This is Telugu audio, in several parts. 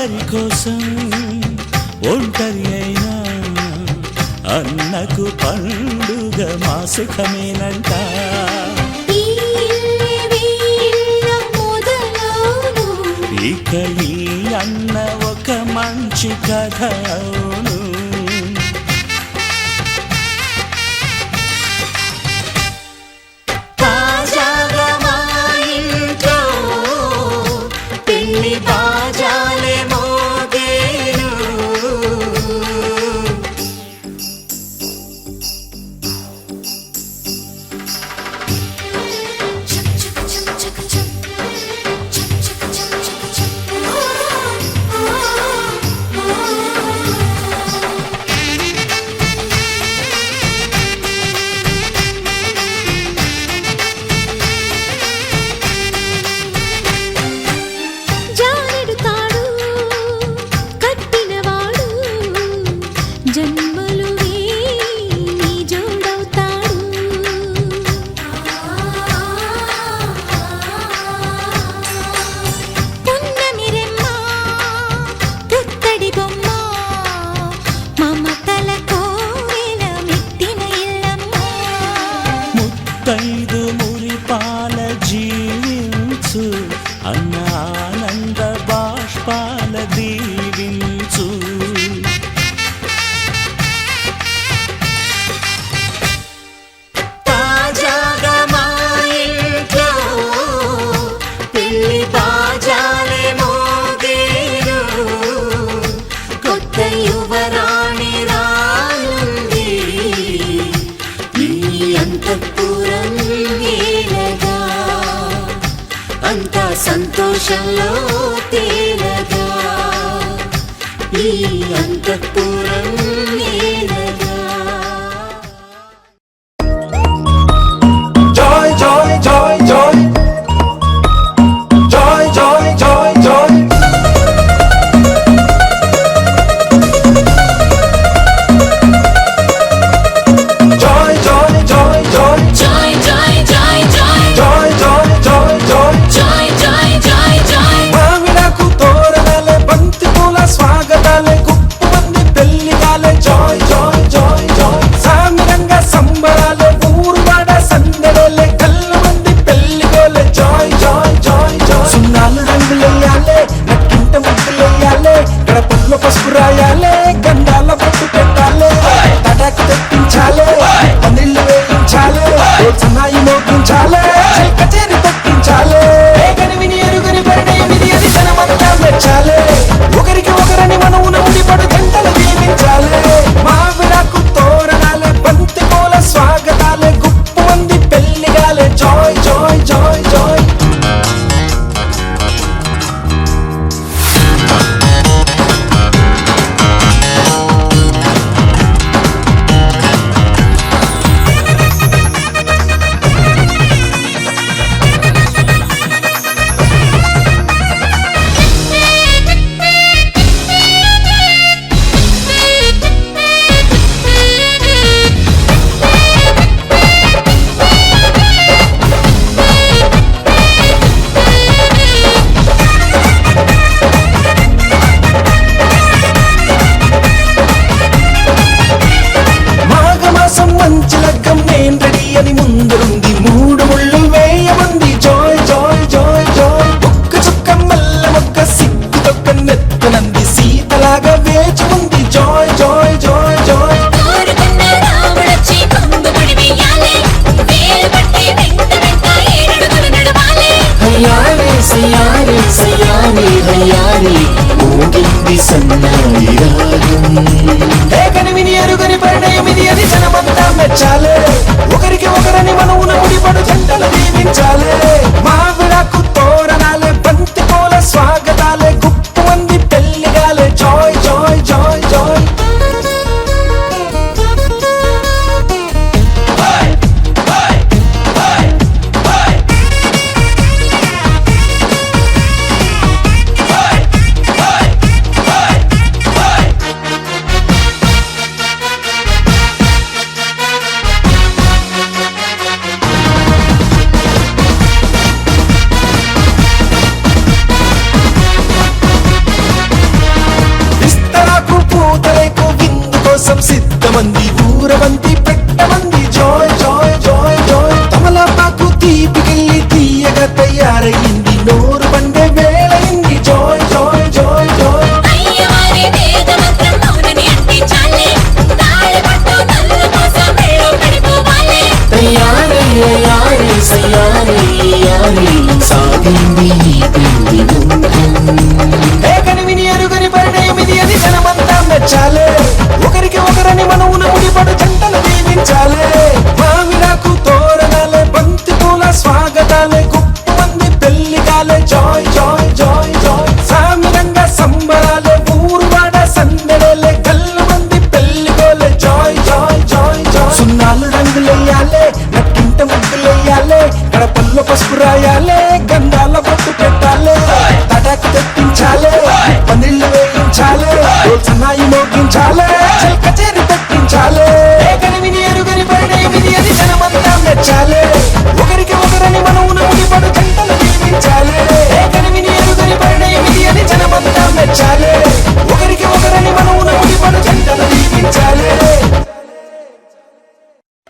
అందరి కోసం ఒంటరి అయినా అన్నకు పండుగ మాసుకమేనంట. ఇక ఈ అన్న ఒక మంచి కథ అవును. తాజాగా మా ఇంట్లో పెళ్లి బాజాలే మోగేను. ముత్తైదు మురిపాల జీవించు అన్న ఆనంద బాష్పాల దీవించు. తాజాగా మా ఇంట్లో పెళ్లి బాజాలే మోగేను. కొత్త యువరాణి రానుంది ఈ అంతఃపురం ఏలగా. అంతా సంతోషంలో తేలగా ఈ అంతఃపురం ఏలగా. Joy, joy, joy, joy. Joy, joy, joy, joy. Joy, joy, joy, joy. Joy, joy, joy, joy. Joy, joy, joy, joy. Joy, joy, joy, joy. మామిడాకు తోరణాలే బంతి పూల స్వాగతాలే గుప్పమంది పెళ్లిగాలే. Joy, joy, joy, joy. సామిరంగా సంబరాలే ఊరువాడ సందడలే కళ్ళు మంది పెళ్లిగోలే. Joy, joy, joy, joy. సున్నాలు రంగులెయ్యాలే నక్కింట ముగ్గులెయ్యాలే గడపట్లో పసుపు రాయాలే గంధాల పట్టు పెట్టాలే తటాకు తెప్పించాలే పందిళ్ళు వేయించాలే సన్నాయి మోగించాలే కచేరి తప్పించాలే కనివిని ఎరుగని పరిణయం ఇది అని జనమంతా మెచ్చాలే ఒకరికి ఒకరని మనవున ముడిపడు జంటలు దీవించాలే. మావిడాకు తోరణాలే బంతి పూల స్వాగతాలే గుప్పు మంది పెళ్లిగాలే. Joy joy joy joy. మాఘమాసం మంచి లగ్గం నేను రెడీ అని ముందుంది మూడు ముళ్ళు వేయమంది. Joy joy joy joy. ఒక్క చుక్క మల్ల మొక్క సిగ్గు తొక్క నెత్తనంది సీతలాగా వేచి ఉంది. Joy joy joy Joy. కోరుకున్న రాముడొచ్చి కొంగు ముడి వెయ్యాలే. వేలు పట్టి వెంట వెంట ఏడడుగులు నడవాలే. హయ్యారే సయ్యారే సయ్యారే హయ్యారే మోగింది సన్నాయి రాగం. కనివిని ఎరుగని పరిణయం ఇది అని జనమంతా మెచ్చాలే ఒకరికి ఒకరని మనవున ముడిపడు జంటలు దీవించాలే. మావిడాకు తోరణాలే బంతి పూల స్వాగతాలే గుప్పు మంది పెళ్లిగాలే. Joy joy joy joy.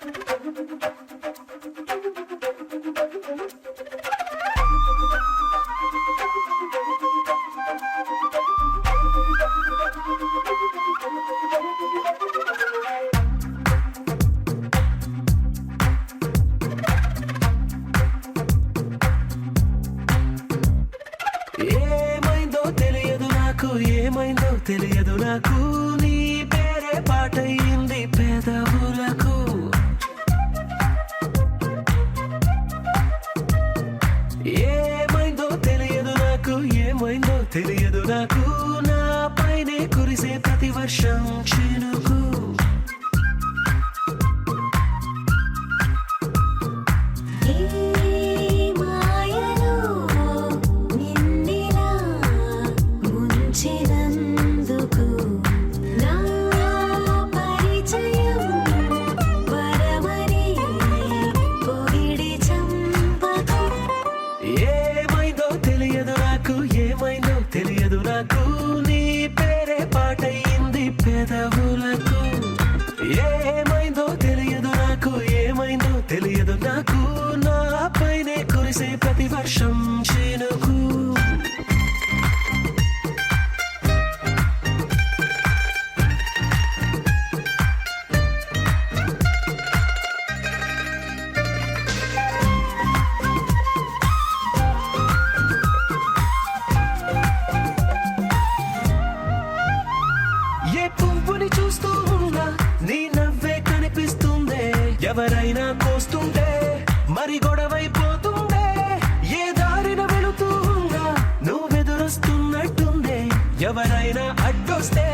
ఏమైందో తెలియదు నాకు, ఏమైందో తెలియదు నాకు, నీ పేరే పాటయింది పెదవులకు. ఏమైందో తెలియదు నాకు, ఏమైందో తెలియదు నాకు, నా పైనే కురిసే ప్రతి వర్షం చినుకు. ఏ మాయలో నిన్నిలా ముంచినందుకు నా పరిచయం వరమని పొగిడి చంపకు. ఏమైందో తెలియదు నాకు, ఏమైందో తెలియదు నాకు, నీ పేరే పాటయింది పెదవులకు. ఏమైందో తెలియదు నాకు, ఏమైందో తెలియదు నాకు, నా పైనే కురిసే ప్రతి వర్షం చినుకు. ఏ పువ్వుని చూస్తూ ఉన్నా నీ నవ్వే కనిపిస్తుందే, ఎవరైనా కోస్తుంటే మరి గొడవైపోతుందే, ఏ దారిన వెళుతూ ఉన్నా నువ్వెదురొస్తున్నట్టుందే, ఎవరైనా అడ్డొస్తే